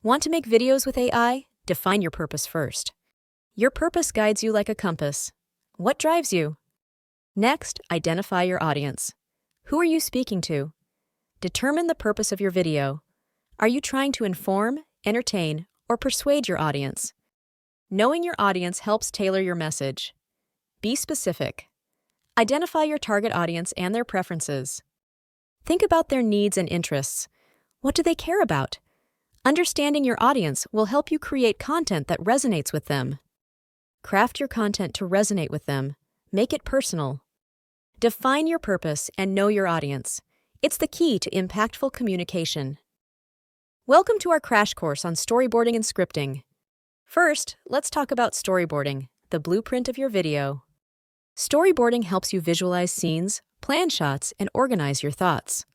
Want to make videos with AI? Define your purpose first. Your purpose guides you like a compass. What drives you? Next, identify your audience. Who are you speaking to? Determine the purpose of your video. Are you trying to inform, entertain, or persuade your audience? Knowing your audience helps tailor your message. Be specific. Identify your target audience and their preferences. Think about their needs and interests. What do they care about? Understanding your audience will help you create content that resonates with them. Craft your content to resonate with them. Make it personal. Define your purpose and know your audience. It's the key to impactful communication. Welcome to our crash course on storyboarding and scripting. First, let's talk about storyboarding, the blueprint of your video. Storyboarding helps you visualize scenes, plan shots, and organize your thoughts.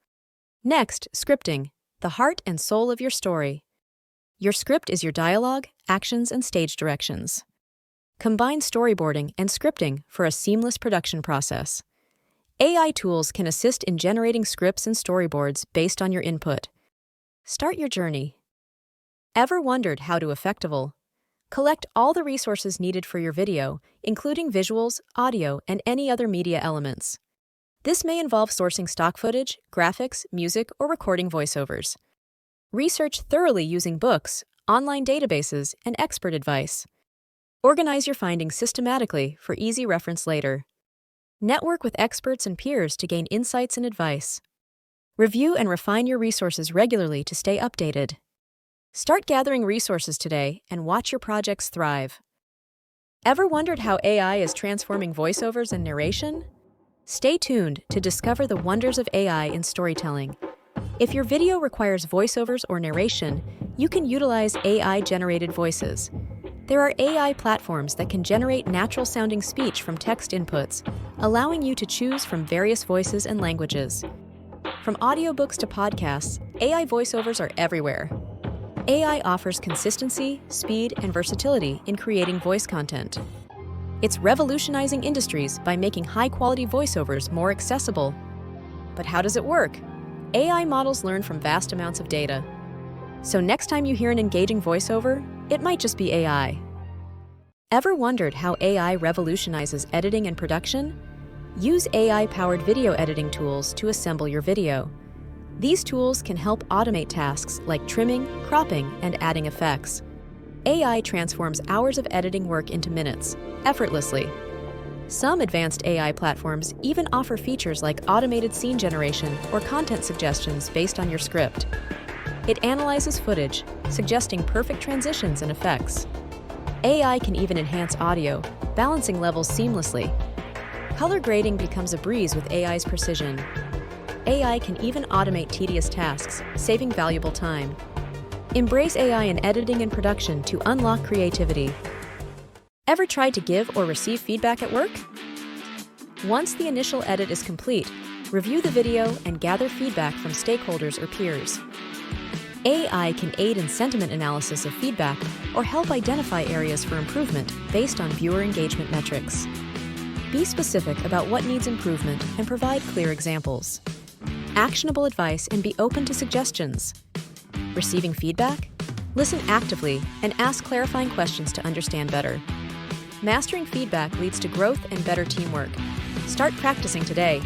Next, scripting, the heart and soul of your story. Your script is your dialogue, actions, and stage directions. Combine storyboarding and scripting for a seamless production process. AI tools can assist in generating scripts and storyboards based on your input. Start your journey. Ever wondered how to effectively collect all the resources needed for your video, including visuals, audio, and any other media elements? This may involve sourcing stock footage, graphics, music, or recording voiceovers. Research thoroughly using books, online databases, and expert advice. Organize your findings systematically for easy reference later. Network with experts and peers to gain insights and advice. Review and refine your resources regularly to stay updated. Start gathering resources today and watch your projects thrive. Ever wondered how AI is transforming voiceovers and narration? Stay tuned to discover the wonders of AI in storytelling. If your video requires voiceovers or narration, you can utilize AI-generated voices. There are AI platforms that can generate natural-sounding speech from text inputs, allowing you to choose from various voices and languages. From audiobooks to podcasts, AI voiceovers are everywhere. AI offers consistency, speed, and versatility in creating voice content. It's revolutionizing industries by making high-quality voiceovers more accessible. But how does it work? AI models learn from vast amounts of data. So next time you hear an engaging voiceover, it might just be AI. Ever wondered how AI revolutionizes editing and production? Use AI-powered video editing tools to assemble your video. These tools can help automate tasks like trimming, cropping, and adding effects. AI transforms hours of editing work into minutes, effortlessly. Some advanced AI platforms even offer features like automated scene generation or content suggestions based on your script. It analyzes footage, suggesting perfect transitions and effects. AI can even enhance audio, balancing levels seamlessly. Color grading becomes a breeze with AI's precision. AI can even automate tedious tasks, saving valuable time. Embrace AI in editing and production to unlock creativity. Ever tried to give or receive feedback at work? Once the initial edit is complete, review the video and gather feedback from stakeholders or peers. AI can aid in sentiment analysis of feedback or help identify areas for improvement based on viewer engagement metrics. Be specific about what needs improvement and provide clear examples. Actionable advice and be open to suggestions. Receiving feedback? Listen actively and ask clarifying questions to understand better. Mastering feedback leads to growth and better teamwork. Start practicing today